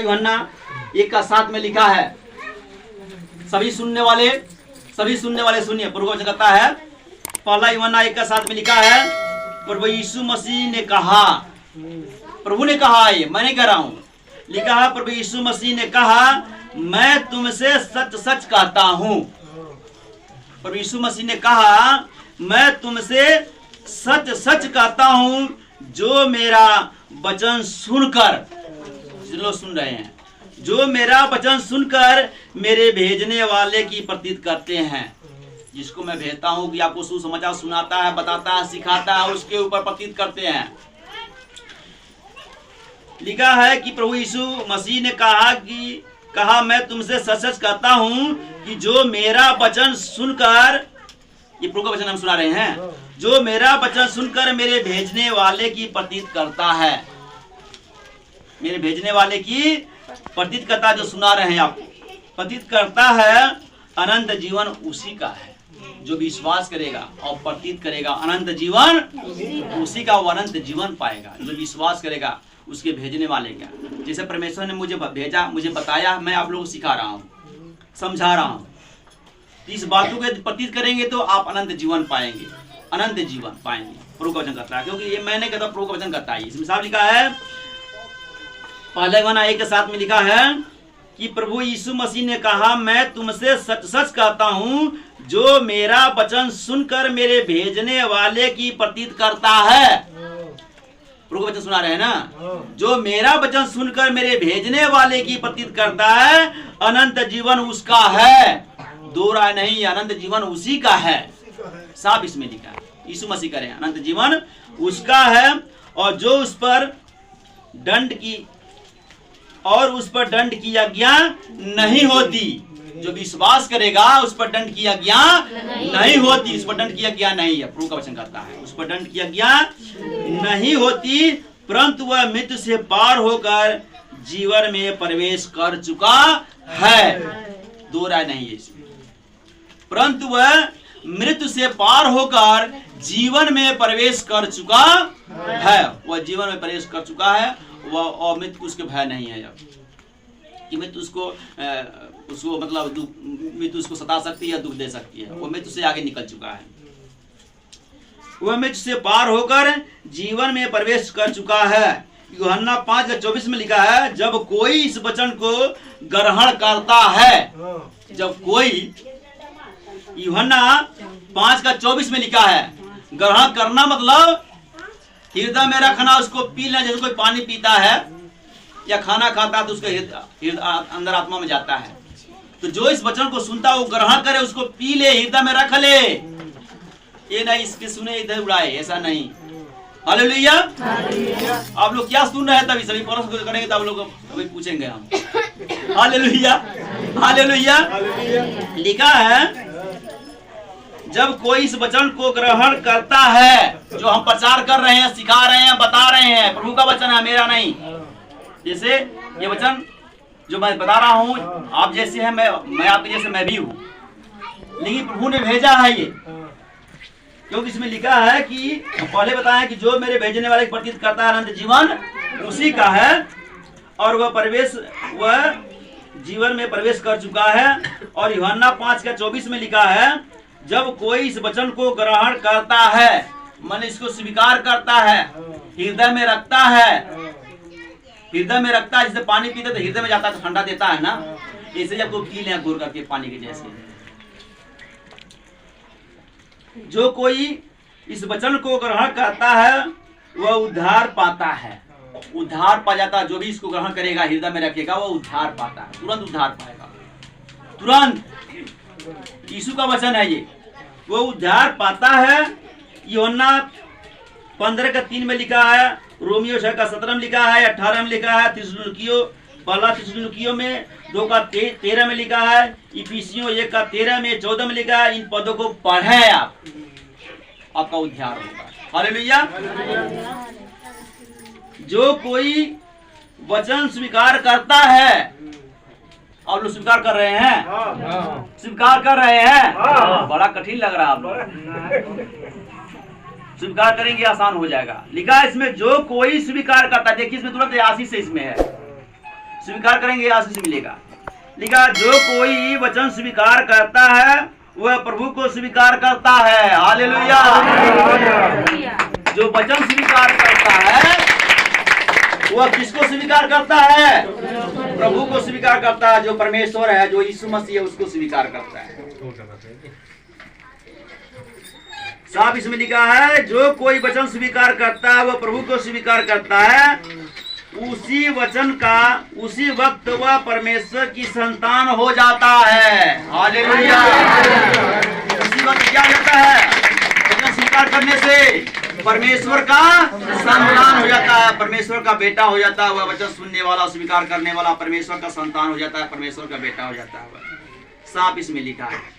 यूहन्ना 1 का 7 में लिखा है। सभी सुनने वाले सुनिए। प्रभु वचन कहता है, पहला यूहन्ना 1 का 7 में लिखा है, प्रभु यीशु मसीह ने कहा, प्रभु ने कहा, ये मैं नहीं कह रहा हूं, लिखा है प्रभु यीशु मसीह ने कहा, मैं तुमसे सच सच कहता हूं। प्रभु यीशु मसीह ने कहा, मैं तुमसे सच सच कहता हूं, जो मेरा वचन सुनकर, लोग सुन रहे हैं, जो मेरा वचन सुनकर मेरे भेजने वाले की प्रतीत करते हैं। जिसको मैं भेजता हूं कि आपको सुसमाचार सुनाता है, बताता है, सिखाता है, उसके ऊपर प्रतीत करते हैं। लिखा है कि प्रभु यीशु मसीह ने कहा मैं तुमसे सच सच कहता हूं कि जो मेरा वचन सुनकर, ये प्रभु का वचन हम सुना रहे हैं, जो मेरा वचन सुनकर मेरे भेजने वाले की प्रतीत करता है, मेरे भेजने वाले की प्रतीत करता, जो सुना रहे हैं आप, प्रतीत करता है, अनंत जीवन उसी का है। जो विश्वास करेगा और प्रतीत करेगा, अनंत जीवन उसी का, वो अनंत जीवन पाएगा। जो विश्वास करेगा उसके भेजने वाले का। जैसे परमेश्वर ने मुझे भेजा, मुझे बताया, मैं आप लोगों को सिखा रहा हूँ, समझा रहा हूँ। इस बातों के प्रतीत करेंगे तो आप अनंत जीवन पाएंगे, अनंत जीवन पाएंगे। प्रभु का वचन कहता है, क्योंकि ये मैंने कहता, प्रभु का वचन कहता है। इसमें साफ लिखा है, पहले यूहन्ना 1 के 7 में लिखा है कि प्रभु यीशु मसीह ने कहा, मैं तुमसे सच सच कहता हूं, जो मेरा वचन सुनकर मेरे भेजने वाले की प्रतीत करता है। प्रभु का वचन सुना रहे हैं ना, जो मेरा वचन सुनकर मेरे भेजने वाले की प्रतीत करता है, अनंत जीवन उसका है। दो राय नहीं, अनंत जीवन उसी का है। साफ इसमें लिखा है, यीशु मसीह करें, अनंत जीवन उसका है। और जो उस पर दंड की आज्ञा नहीं होती, जो विश्वास करेगा उस पर दंड की आज्ञा नहीं होती, उस पर दंड की आज्ञा नहीं है। प्रभु का वचन कहता है, उस पर दंड की आज्ञा नहीं होती, परंतु वह मृत्यु से पार होकर जीवन में प्रवेश कर चुका है। दो राय नहीं है इसमें। परंतु वह मृत्यु से पार होकर जीवन में प्रवेश कर चुका है। वह जीवन में प्रवेश कर चुका है, वह और मृत्यु उसके भय नहीं है। अब कि मृत्यु उसको मतलब मृत्यु उसको सता सकती है, दुख दे सकती है। वो मृत्यु से आगे निकल चुका है, वह मृत्यु से पार होकर जीवन में प्रवेश कर चुका है। यूहन्ना 5:24 में लिखा है, जब कोई इस वचन को ग्रहण करता है, जब कोई, यूहन्ना 5:24 में लिखा है, ग्रहण करना मतलब हृदय में रखना, उसको पी लेना। जैसे कोई पानी पीता है या खाना खाता है तो उसके अंदर आत्मा में जाता है। तो जो इस वचन को सुनता है वो ग्रहण करे, उसको पी ले, हृदय में रख ले। ये नहीं इसके सुने इधर उड़ाए, ऐसा नहीं। हालेलुया। आप लोग क्या सुन रहे हैं? तभी सभी परस करेंगे तब लोग अभी पूछेंगे हम। Hallelujah, hallelujah. लिखा है, जब कोई इस वचन को ग्रहण करता है, जो हम प्रचार कर रहे हैं, सिखा रहे हैं, बता रहे हैं, प्रभु का वचन है, मेरा नहीं। जैसे ये वचन जो मैं बता रहा हूँ, आप जैसे हैं, मैं आपके जैसे मैं भी हूँ, लेकिन प्रभु ने भेजा है ये। क्योंकि इसमें लिखा है कि पहले बताया कि जो मेरे भेजने वाले प्रतीत करता है, अनंत जीवन उसी का है, और वह जीवन में प्रवेश कर चुका है। और यूहन्ना 5:24 में लिखा है, जब कोई इस वचन को ग्रहण करता है, मन इसको स्वीकार करता है, हृदय में रखता है, हृदय में रखता है। जैसे पानी पीते तो हृदय में जाता है तो ठंडा देता है ना, ऐसे जब को पी लें घोर करके पानी के जैसे। जो कोई इस वचन को ग्रहण करता है वह उद्धार पाता है, उद्धार पा जाता है। जो भी इसको ग्रहण करेगा, हृदय में रखेगा, वह उद्धार पाता है, तुरंत उद्धार पाएगा, तुरंत। यीशु का वचन है ये, वो उद्धार पाता है। यूहन्ना 15:3 में लिखा है, रोमियो 6:17 में लिखा है, 18 में लिखा है, पहला थिस्सलुनीकियों में 2:13 में लिखा है, इफिसियों 1:13 में 14 में लिखा है। इन पदों को पढ़े आपका उद्धार होगा। हालेलुया। जो कोई वचन स्वीकार करता है, आप लोग स्वीकार कर रहे हैं? स्वीकार कर रहे हैं? बड़ा कठिन लग रहा है आप लोग। स्वीकार करेंगे आसान हो जाएगा। लिखा है इसमें, जो कोई स्वीकार करता है। देखिए इसमें तुरंत आशीष से इसमें है, स्वीकार करेंगे, आशीष मिलेगा। लिखा जो कोई वचन स्वीकार करता है वह प्रभु को स्वीकार करता है। हालेलुया। जो वचन स्वीकार करता है वह किसको स्वीकार करता है? प्रभु को स्वीकार करता है, जो परमेश्वर है, जो यीशु मसीह है, उसको स्वीकार करता है। साफ इसमें लिखा है जो कोई वचन स्वीकार करता है वह प्रभु को स्वीकार करता है, उसी वचन का उसी वक्त वह परमेश्वर की संतान हो जाता है। हालेलुया। उसी वक्त क्या होता है? वचन स्वीकार करने से परमेश्वर का संतान हो जाता है, परमेश्वर का बेटा हो जाता है। वह वचन सुनने वाला, स्वीकार करने वाला परमेश्वर का संतान हो जाता है, परमेश्वर का बेटा हो जाता है। साफ इसमें लिखा है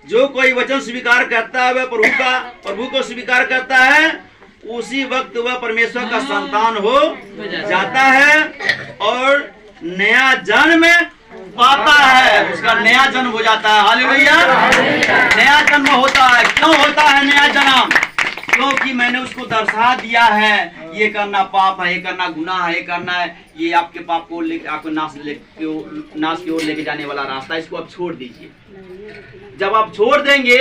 जो कोई वचन स्वीकार करता है वह प्रभु को स्वीकार करता है, उसी वक्त वह परमेश्वर का संतान हो जाता है और नया जन्म पाता है, उसका नया जन्म हो जाता है। हालेलुया। नया जन्म होता है। क्यों होता है नया जन्म? क्योंकि मैंने उसको दर्शा दिया है ये करना पाप है, ये करना गुनाह है, ये करना है, ये आपके पाप को आपको नाश की ओर लेके जाने वाला रास्ता, इसको आप छोड़ दीजिए। जब आप छोड़ देंगे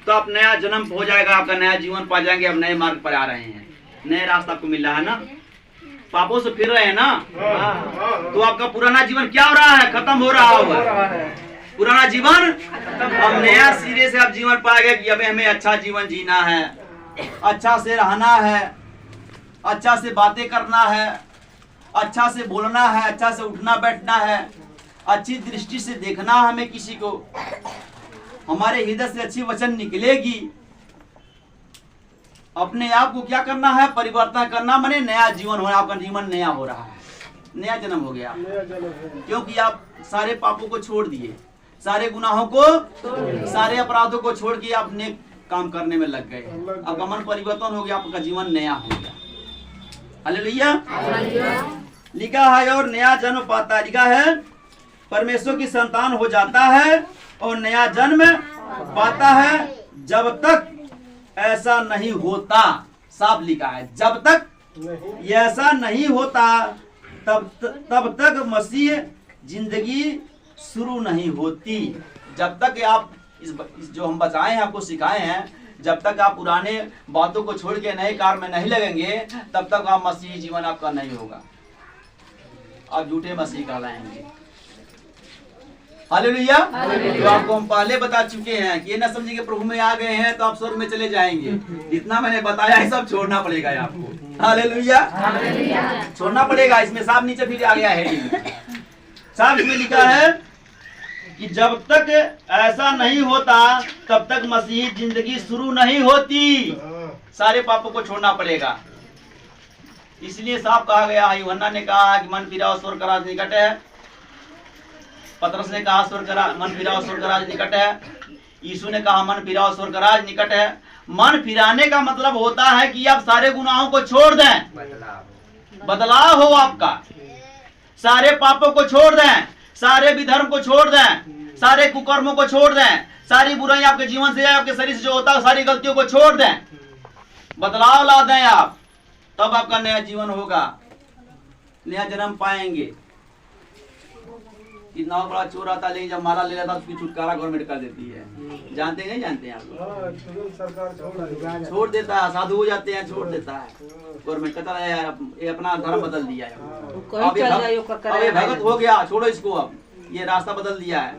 तो आप नया जन्म हो जाएगा, आपका नया जीवन पा जाएंगे, आप नए मार्ग पर आ रहे हैं, नए रास्ता आपको मिल रहा है ना, पापों से फिर रहे हैं ना, तो आपका पुराना जीवन क्या हो रहा है? खत्म हो रहा होगा पुराना जीवन। अब नया सिरे से आप जीवन पाएंगे कि अबे हमें अच्छा जीवन जीना है, अच्छा से रहना है, अच्छा से बातें करना है, अच्छा से बोलना है, अच्छा से उठना बैठना है, अच्छी दृष्टि से देखना हमें किसी को, हमारे हृदय से अच्छी वचन निकलेगी। अपने आप को क्या करना है? परिवर्तन करना, माने नया जीवन हो, आपका जीवन नया हो रहा है, नया जन्म हो गया, क्योंकि आप सारे पापों को छोड़ दिए, सारे गुनाहों को, सारे अपराधों को छोड़ के आप नेक काम करने में लग गए, आपका मन परिवर्तन हो गया, आपका जीवन नया हो गया। हालेलुया। लिखा है और नया जन्म पाता है, लिखा है परमेश्वर की संतान हो जाता है और नया जन्म पाता है। जब तक ऐसा नहीं होता, साफ लिखा है, जब तक ऐसा नहीं होता तब तक मसीह जिंदगी शुरू नहीं होती। जब तक आप इस जो हम बताए हैं, आपको सिखाए हैं, जब तक आप पुराने बातों को छोड़ के नए कार्य में नहीं लगेंगे तब तक आप मसीही जीवन आपका नहीं होगा, आप झूठे मसीह कहलाएंगे। हालेलुया। तो आपको हम पहले बता चुके हैं कि ये ना समझिए प्रभु में आ गए हैं तो आप स्वर्ग में चले जाएंगे, जितना मैंने बताया है सब छोड़ना पड़ेगा आपको। हालेलुया। छोड़ना पड़ेगा। इसमें साफ नीचे फिर आ गया है, साफ इसमें लिखा है कि जब तक ऐसा नहीं होता तब तक मसीही जिंदगी शुरू नहीं होती, सारे पापों को छोड़ना पड़ेगा। इसलिए साफ कहा गया है, यूहन्ना ने कहा कि मन फिराओ स्वर्ग का राज निकट है, पतरस ने कहा मन फिराओ स्वर्ग का राज निकट है, यीशु ने कहा मन फिराओ स्वर्ग का राज निकट है। मन फिराने का मतलब होता है कि आप सारे गुनाहों को छोड़ दें, बदलाव हो आपका, सारे पापों को छोड़ दें, सारे विधर्म को छोड़ दें, सारे कुकर्मों को छोड़ दें, सारी बुराई आपके जीवन से, आपके शरीर से जो होता है सारी गलतियों को छोड़ दें, बदलाव ला दें आप, तब आपका नया जीवन होगा, नया जन्म पाएंगे। कितना बड़ा चोर आता लेकिन जब मारा ले जाता तो उसकी छुटकारा गवर्नमेंट कर देती है। जानते नहीं जानते हैं आप लोग? सरकार छोड़ देता है, साधु हो जाते हैं, छोड़ देता है गवर्नमेंट, कहता है यार ये अपना धर्म बदल दिया है, अब ये भगत हो गया, छोड़ो इसको, अब ये रास्ता बदल दिया है।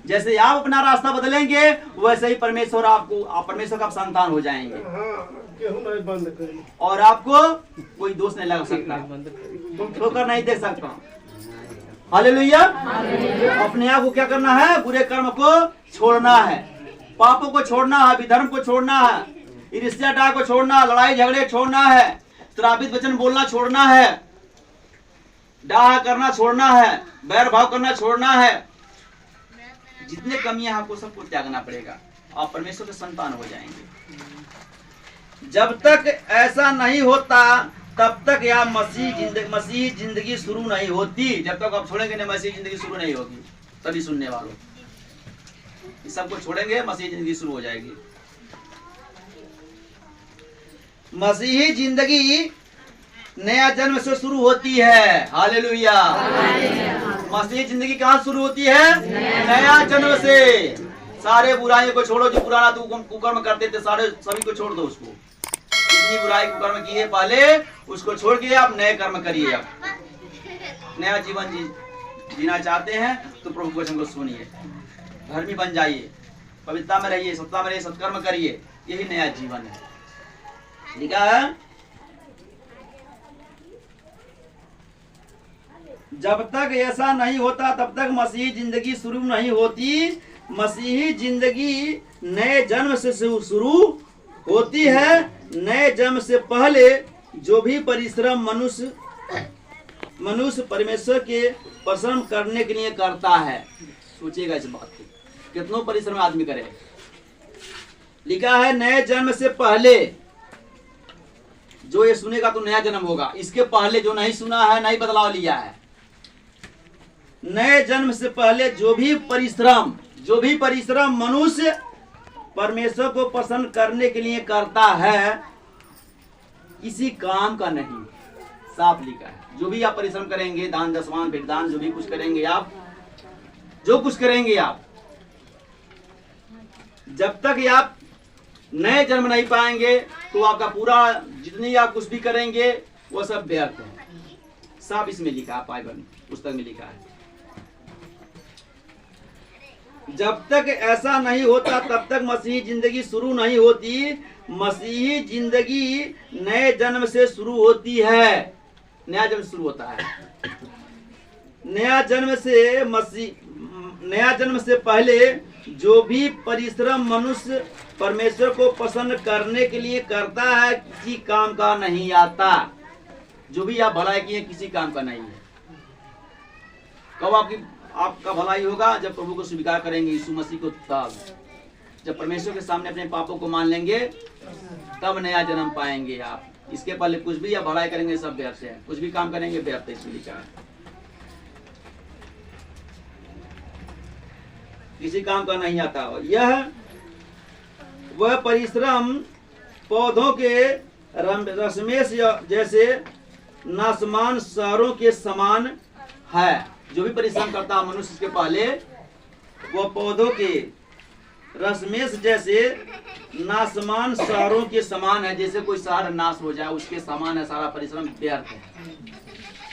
जैसे आप अपना रास्ता बदलेंगे वैसे ही परमेश्वर आपको, आप परमेश्वर का संतान हो जाएंगे और आपको कोई दोष नहीं लग सकता, ठोकर नहीं दे सकता। हालेलुया। अपने आप को क्या करना है? बुरे कर्म को छोड़ना है, पापों को छोड़ना है, विधर्म को छोड़ना है, ईर्ष्या को छोड़ना, लड़ाई झगड़े छोड़ना है, श्रापित वचन बोलना छोड़ना है, डाह करना छोड़ना है, बैर भाव करना छोड़ना है। जितने कमियां आपको सबको त्यागना पड़ेगा, आप परमेश्वर के संतान हो जाएंगे। जब तक ऐसा नहीं होता तब तक या मसीह जिंदगी शुरू नहीं होती। जब तक आप छोड़ेंगे नहीं मसीह जिंदगी शुरू नहीं होगी। सभी सुनने वालों, इस सबको छोड़ेंगे मसीह जिंदगी शुरू हो जाएगी। मसीही जिंदगी नया जन्म से शुरू होती है। हालेलुया। मसीह जिंदगी कहाँ शुरू होती है? नया जन्म से। सारे बुराइयों को छोड़ो, जो पुराना तू कुकर्म करते थे सारे सभी को छोड़ दो। उसको कितनी बुराई कुकर्म किए पहले, उसको छोड़ के आप नए कर्म करिए। आप नया जीवन जीना चाहते हैं तो प्रभु के वचन को सुनिए, धर्मी बन जाइए, पवित्रता में रहिए, सत्ता में रहिए, सत्कर्म करिए। यही नया जीवन है। लिखा है जब तक ऐसा नहीं होता तब तक मसीही जिंदगी शुरू नहीं होती। मसीही जिंदगी नए जन्म से शुरू होती है। नए जन्म से पहले जो भी परिश्रम मनुष्य परमेश्वर के प्रसन्न करने के लिए करता है। सोचिएगा इस बात को, कितनों परिश्रम आदमी करे। लिखा है नए जन्म से पहले, जो ये सुनेगा तो नया जन्म होगा। इसके पहले जो नहीं सुना है, नहीं बदलाव लिया है, नए जन्म से पहले जो भी परिश्रम मनुष्य परमेश्वर को पसंद करने के लिए करता है, किसी काम का नहीं। साफ लिखा है जो भी आप परिश्रम करेंगे, दान दशवान भेटदान जो भी कुछ करेंगे आप, जो कुछ करेंगे आप, जब तक आप नए जन्म नहीं पाएंगे तो आपका पूरा जितनी आप कुछ भी करेंगे वो सब व्यर्थ है। साफ इसमें लिखा है, बाइबल पुस्तक में लिखा है। जब तक ऐसा नहीं होता तब तक मसीही जिंदगी शुरू नहीं होती। मसीही जिंदगी नए जन्म से शुरू होती है। नया जन्म शुरू होता है। नया जन्म से पहले जो भी परिश्रम मनुष्य परमेश्वर को पसंद करने के लिए करता है, किसी काम का नहीं आता। जो भी आप भलाई किए किसी काम का नहीं है। कब आपका भलाई होगा? जब प्रभु को स्वीकार करेंगे, यीशु मसीह को। तब जब परमेश्वर के सामने अपने पापों को मान लेंगे, तब नया जन्म पाएंगे आप। इसके पहले कुछ भी आप भलाई करेंगे सब व्यर्थ है। कुछ भी काम करेंगे व्यर्थ है। इसमें लिखा है किसी काम का नहीं आता। यह वह परिश्रम पौधों के रश्मेश जैसे नासमान शहरों के समान है। जो भी परिश्रम करता है मनुष्य के पहले, वह पौधों के रश्मेश जैसे नासमान शहरों के समान है। जैसे कोई शहर नाश हो जाए उसके समान है। सारा परिश्रम व्यर्थ है।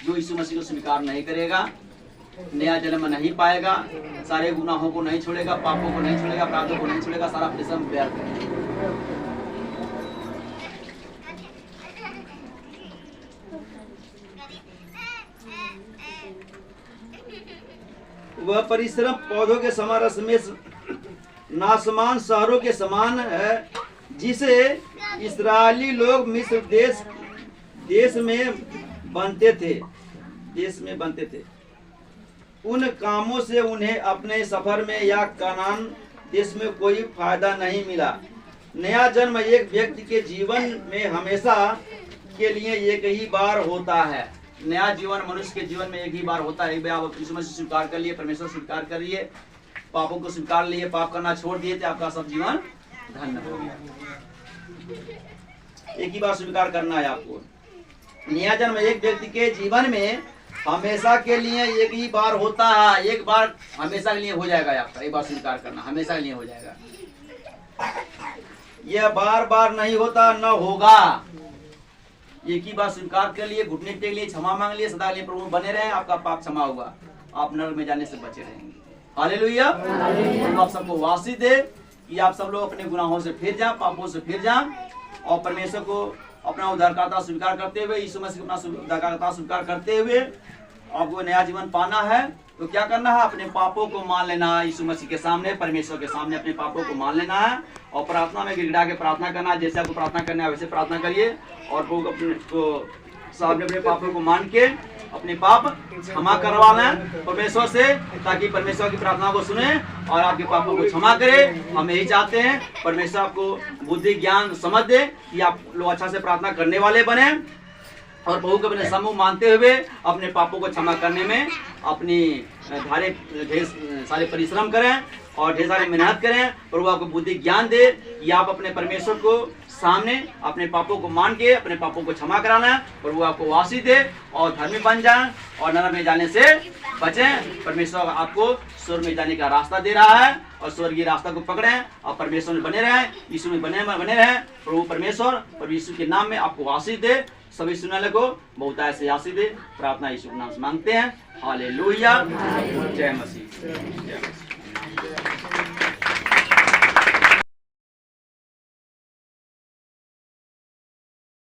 जो यीशु मसीह को स्वीकार नहीं करेगा, नया जन्म नहीं पाएगा, सारे गुनाहों को नहीं छोड़ेगा, पापों को नहीं छोड़ेगा, अपराधों को नहीं छोड़ेगा, सारा परिश्रम व्यर्थ है। वह परिश्रम पौधों के समान रश्मेश नासमान शहरों के समान है, जिसे इस्राएली लोग मिस्र देश में बनते थे। उन कामों से उन्हें अपने सफर में या कनान देश में कोई फायदा नहीं मिला। नया जन्म एक व्यक्ति के जीवन में हमेशा के लिए एक ही बार होता है। नया जीवन मनुष्य के जीवन में एक ही बार होता है। आप यीशु मसीह स्वीकार कर लिए, परमेश्वर स्वीकार कर लिए, पापों को स्वीकार लिए, पाप करना छोड़ दिए थे, आपका सब जीवन धन्य हो गया। एक ही बार स्वीकार करना है आपको। नया जन्म एक व्यक्ति के जीवन में हमेशा के लिए एक ही बार होता है। एक बार हमेशा के लिए हो जाएगा आपका। एक बार स्वीकार करना हमेशा के लिए हो जाएगा। यह बार बार नहीं होता, न होगा। एक ही बार स्वीकार कर लिए, घुटने टेक लिए, क्षमा मांग लिए, सदा लिए प्रभु बने रहे, आपका पाप क्षमा हुआ, आप नरक में जाने से बचे रहेंगे। हालेलुया। आप सबको वासी दे कि आप सब लोग अपने गुनाहों से फिर जाएं, पापों से फिर जाएं और परमेश्वर को अपना उद्धारकर्ता स्वीकार करते हुए, यीशु मसीह को अपना उद्धारकर्ता स्वीकार करते हुए आपको नया जीवन पाना है। तो क्या करना है? अपने पापों को मान लेना है। यीशु मसीह के सामने, परमेश्वर के सामने अपने पापों को मान लेना है और प्रार्थना में गिड़गिड़ा के प्रार्थना करना है। जैसे आपको प्रार्थना करना है वैसे प्रार्थना करिए और प्रभु अपने सामने अपने पापों को मान के अपने पाप क्षमा करवाना है परमेश्वर से, ताकि परमेश्वर की प्रार्थना को सुने और आपके पापों को क्षमा करे। हम यही चाहते हैं, परमेश्वर आपको बुद्धि ज्ञान समझ दे कि आप लोग अच्छा से प्रार्थना करने वाले बने और प्रभु के अपने समूह मानते हुए अपने पापों को क्षमा करने में अपनी ढेर सारे परिश्रम करें और ढेर सारी मेहनत करें। प्रभु आपको बुद्धि ज्ञान दे कि आप अपने परमेश्वर को सामने अपने पापों को मान के अपने पापों को क्षमा कराना। प्रभु आपको आशीष दे और धर्मी बन जाए और नरक में जाने से बचें। परमेश्वर आपको स्वर्ग में जाने का रास्ता दे रहा है और स्वर्गीय रास्ता को पकड़ें और परमेश्वर में बने रहें, यीशु में बने रहें। प्रभु परमेश्वर और यीशु के नाम में आपको आशीष दे। सभी सुनने वाले को बहुत ऐसे आशीष दे। प्रार्थना यीशु के नाम से मांगते हैं। हालेलुया। जय मसीह। जय मसीह।